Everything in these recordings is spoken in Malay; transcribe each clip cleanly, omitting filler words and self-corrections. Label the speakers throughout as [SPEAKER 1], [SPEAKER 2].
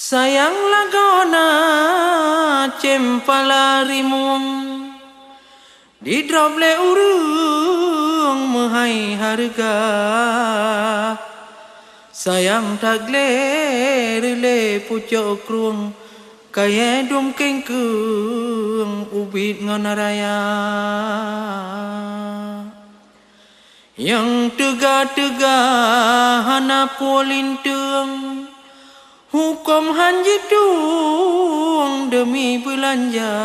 [SPEAKER 1] Sayang lagona cempala rimuang di droble urung mahai harga. Sayang tagle rile pucuk kruang kaya dum kengkung ubit ngonaraya. Yang tegah-tegah hana polintung hukum hanjitung demi belanja.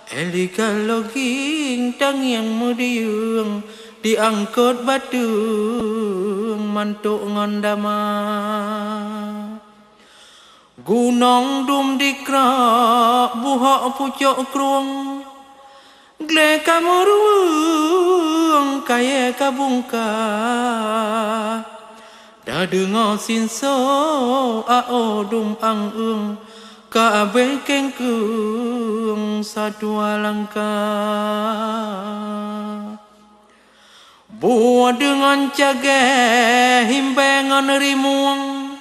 [SPEAKER 1] Elika loging tang yang mudiung diangkut batung mantuk ngondama. Gunung dum dikrak buhak pucuk kruang gle kamuruang kaya kabungka. Da dengar sinso ao dum ang ung ka abe kengkung sadua langkah. Buah dengan cage himbengan rimuang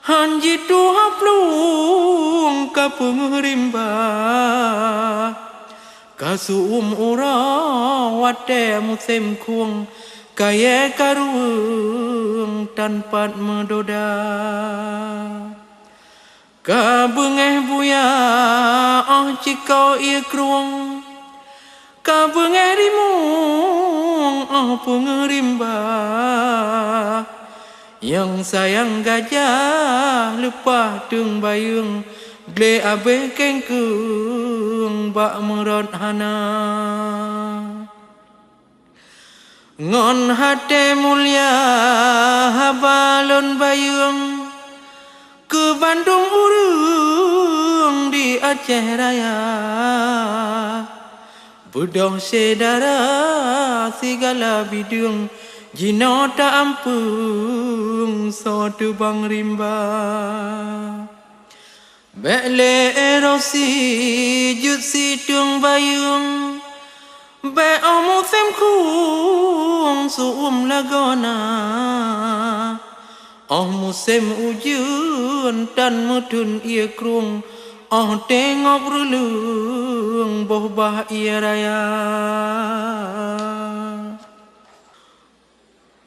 [SPEAKER 1] hanji tuha plung ka pengerimba. Kasum ura wate musim kuang kaya karuang tanpa medoda. Kabengeh buya cikau ia kruang kabengeh rimung pengerimba. Yang sayang gajah lupa tung bayung gle abe kengkung bak merot hana. Ngon hati mulia habalon bayung ke Bandung urung di Aceh Raya. Budoh sedara segala bidung jino tak ampung sotu bang rimba. Bekle erosi jut situng bayung be omu sem kung suum lagona. Musim ujun dan mudun ia krung tengok rulung boh bah ia raya.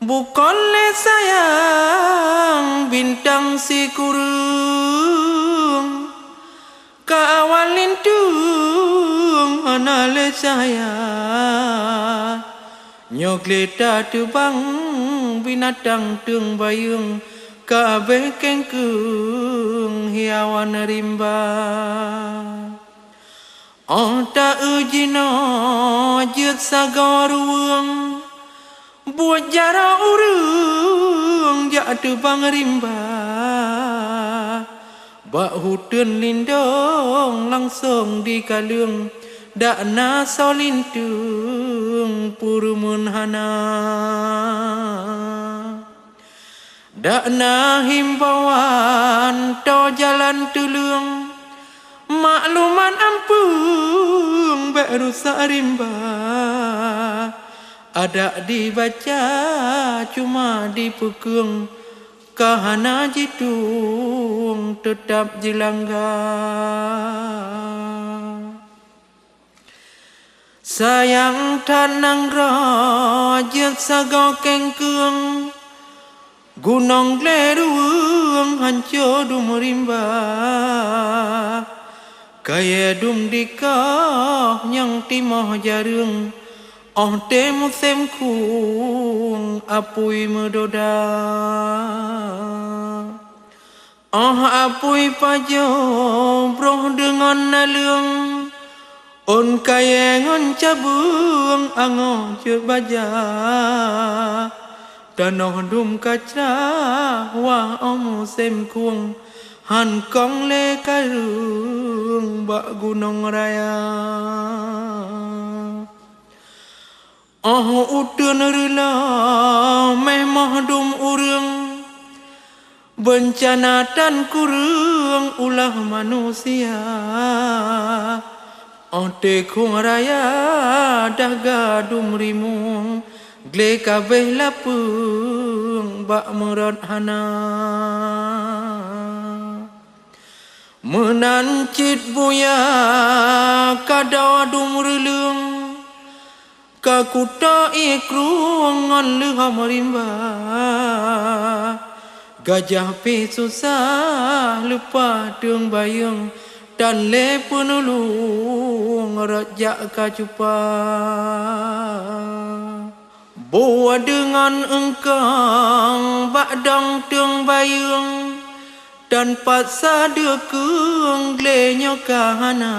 [SPEAKER 1] Bukanlah sayang bintang si kurung kawalin tung anale saya. Nyogleta tubang binatang tung bayung kabe kengkung hiawan rimba. Ta ujino jut sagaruang buat jara urung jatuh bang rimba. Bak hutun lindung langsung di kalung dak na solintung purumun hana. Dak na himbauan to jalan tulung makluman ampung bak rusak rimba. Ada dibaca cuma dipukung kahana jitung tetap jilangga. Sayang tanang rajat sago kengkung gunung gleruang hancur dum rimba. Kaya dum dikah yang timah jarung te musim kung apui medoda. Apui pajo broh dengan nalung kaya ngon cabung ango jut baja. Danoh dum kaca wah musim kung han kong le karung bak gunung raya. Utun rela memah dum urung bencana tan kurung ulah manusia. Ote kung raya daga dumrimung gle kabeh lapung bak merot hana menancit buya kadawa dumrelung kakuta ikrung ngon leham rimba gajah pe susah lupa deung bayung dan le penulung rajak kacupa bawa dengan engkang bakdang deung bayung dan paksa dekeng glenyo kahana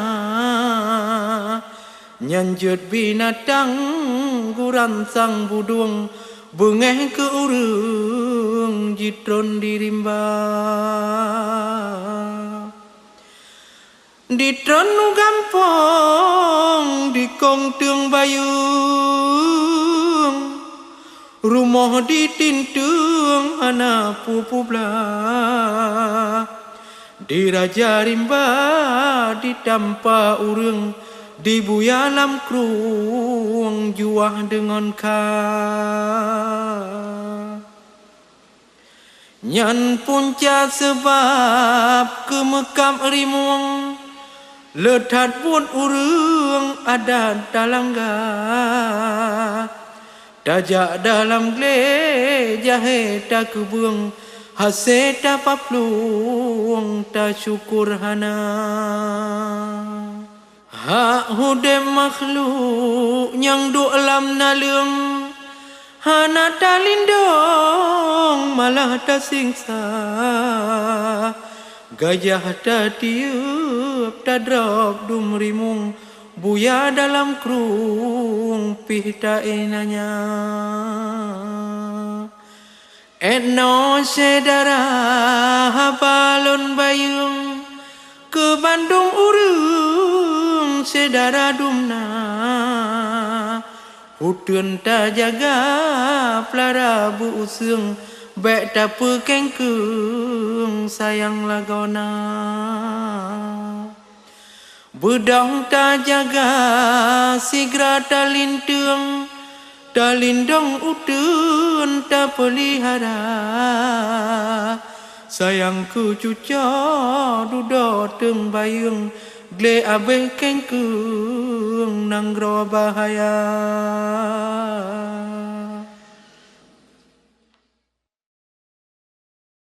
[SPEAKER 1] nyanjut binatang guran sang budung bengeh ke urung jitron dirimba ditron gampang di kong teung bayung rumah ditintung hana pupubla di raja rimba ditampa urung di buyalam krung juah dengan ka nyan punca sebab kemekam rimung letat pun urung ada dalangga dajak dalam gle jahe tak kebuang hase tak paplung tak syukur hana hak hudem makhluk yang du alam nalung hana talindong malah tak singsa gajah tak tiup tak drop dumrimung buya dalam krung pihta enanya etno sedara balon bayung ke Bandung urung sedara dumna hutun ta jaga pelara bu usung bek ta pekeng keng sayang lagona bedang ta jaga sigra ta lintung ta lindong utun ta pelihara sayangku cuca dudo teung bayung gle abeh keng keng nang ro bahaya